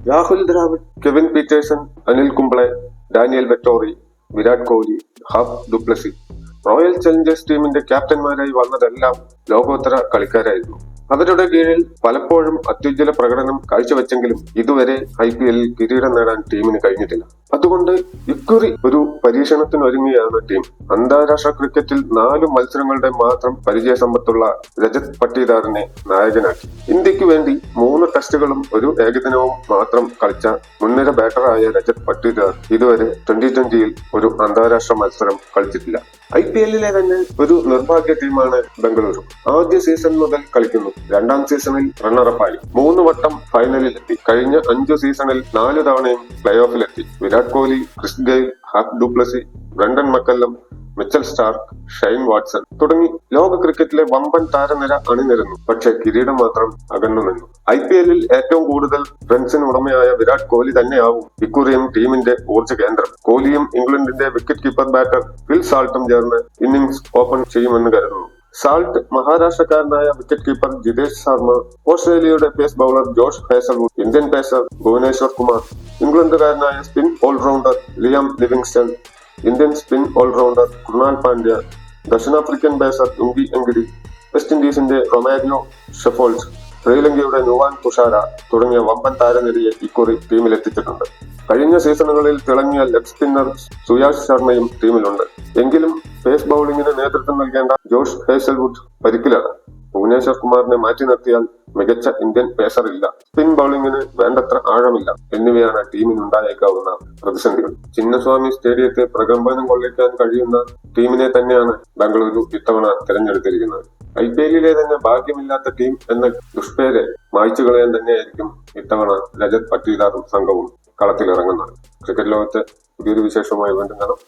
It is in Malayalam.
Rahul Dravid, Kevin Pietersen, Anil Kumble, Daniel Vettori, Virat Kohli, Faf du Plessis. Royal Challengers ടീമിന്റെ ക്യാപ്റ്റന്മാരായി വന്നതെല്ലാം ലോകോത്തര കളിക്കാരായിരുന്നു. അവരുടെ കീഴിൽ പലപ്പോഴും അത്യുജ്വല പ്രകടനം കാഴ്ചവെച്ചെങ്കിലും ഇതുവരെ IPL കിരീടം നേടാൻ ടീമിന് കഴിഞ്ഞിട്ടില്ല. അതുകൊണ്ട് ഇക്കുറി ഒരു പരീക്ഷണത്തിനൊരുങ്ങിയാണ് ടീം. അന്താരാഷ്ട്ര ക്രിക്കറ്റിൽ 4 മത്സരങ്ങളുടെ മാത്രം പരിചയസമ്പത്തുള്ള രജത് പട്ടീദാറിനെ നായകനാക്കി. ഇന്ത്യക്ക് വേണ്ടി 3 ടെസ്റ്റുകളും 1 ഏകദിനവും മാത്രം കളിച്ച മുൻനിര ബാറ്ററായ രജത് പട്ടീദാർ ഇതുവരെ 2020-ൽ ഒരു അന്താരാഷ്ട്ര മത്സരം കളിച്ചിട്ടില്ല. IPL-ലെ തന്നെ ഒരു നിർഭാഗ്യ ടീമാണ് ബംഗളൂരു. ആദ്യ സീസൺ മുതൽ കളിക്കുന്നു. 2ാം സീസണിൽ റണ്ണറപ്പായി. 3 വട്ടം ഫൈനലിലെത്തി. കഴിഞ്ഞ 5 സീസണിൽ 4 തവണയും പ്ലേ ഓഫിലെത്തി. Virat Kohli, Chris Gayle, Faf du Plessis, Brendon McCullum, Mitchell Starc, Shane Watson തുടങ്ങി ലോക ക്രിക്കറ്റിലെ വമ്പൻ താരനിര അണിനിരന്നു. പക്ഷെ കിരീടം മാത്രം അകന്നു നിന്നു. IPL-ൽ ഏറ്റവും കൂടുതൽ റൺസിന് ഉടമയായ വിരാട് കോഹ്ലി തന്നെയാവും ഇക്കുറിയും ടീമിന്റെ ഊർജ്ജ കേന്ദ്രം. കോഹ്ലിയും ഇംഗ്ലണ്ടിന്റെ വിക്കറ്റ് കീപ്പർ ബാറ്റർ ഫിൽ സാൾട്ടും ചേർന്ന് ഇന്നിംഗ്സ് ഓപ്പൺ ചെയ്യുമെന്ന് കരുതുന്നു. സാൾട്ട് മഹാരാഷ്ട്രക്കാരനായ വിക്കറ്റ് കീപ്പർ ജിതേഷ് ശർമ്മ, ഓസ്ട്രേലിയയുടെ pace bowler Josh Hazlewood, Indian pacer Bhuvneshwar Kumar, ഇംഗ്ലണ്ടുകാരനായ spin all rounder Liam Livingstone, Indian spin all rounder Krunal Pandya, ദക്ഷിണാഫ്രിക്കൻ പേസർ ഉങ്കി എങ്കിഡി, വെസ്റ്റ് ഇൻഡീസിന്റെ റൊമാരിയോ ഷെഫോൾഡ്, ശ്രീലങ്കയുടെ നുവാൻ തുഷാര തുടങ്ങിയ വമ്പൻ താരനിരയെ ഇക്കുറി ടീമിലെത്തിച്ചിട്ടുണ്ട്. കഴിഞ്ഞ സീസണുകളിൽ തിളങ്ങിയ ലെഗ് സ്പിന്നർ സുയാഷ് ശർമ്മയും ടീമിലുണ്ട്. എങ്കിലും പേസ് ബൌളിംഗിന് നേതൃത്വം നൽകേണ്ട ജോഷ് ഹേസൽവുഡ് പരിക്കിലാണ്. ഭുവനേശ്വർ കുമാറിനെ മാറ്റി നിർത്തിയാൽ മികച്ച ഇന്ത്യൻ പേസർ ഇല്ല. സ്പിൻ ബൌളിംഗിന് വേണ്ടത്ര ആഴമില്ല. എന്നിവയാണ് ടീമിനുണ്ടായേക്കാവുന്ന പ്രതിസന്ധികൾ. ചിന്നസ്വാമി സ്റ്റേഡിയത്തെ പ്രകമ്പനം കൊള്ളിക്കാൻ കഴിയുന്ന ടീമിനെ തന്നെയാണ് ബംഗളൂരു ഇത്തവണ തിരഞ്ഞെടുത്തിരിക്കുന്നത്. IPL-ലെ തന്നെ ഭാഗ്യമില്ലാത്ത ടീം എന്ന ദുഷ്പേര് മായ്ച്ചു കളയാൻ തന്നെയായിരിക്കും ഇത്തവണ രജത് പട്ടീദാറും സംഘവും കളത്തിലിറങ്ങുന്നത്. ക്രിക്കറ്റ് ലോകത്തെ പുതിയൊരു വിശേഷവുമായി വീണ്ടും കാണാം.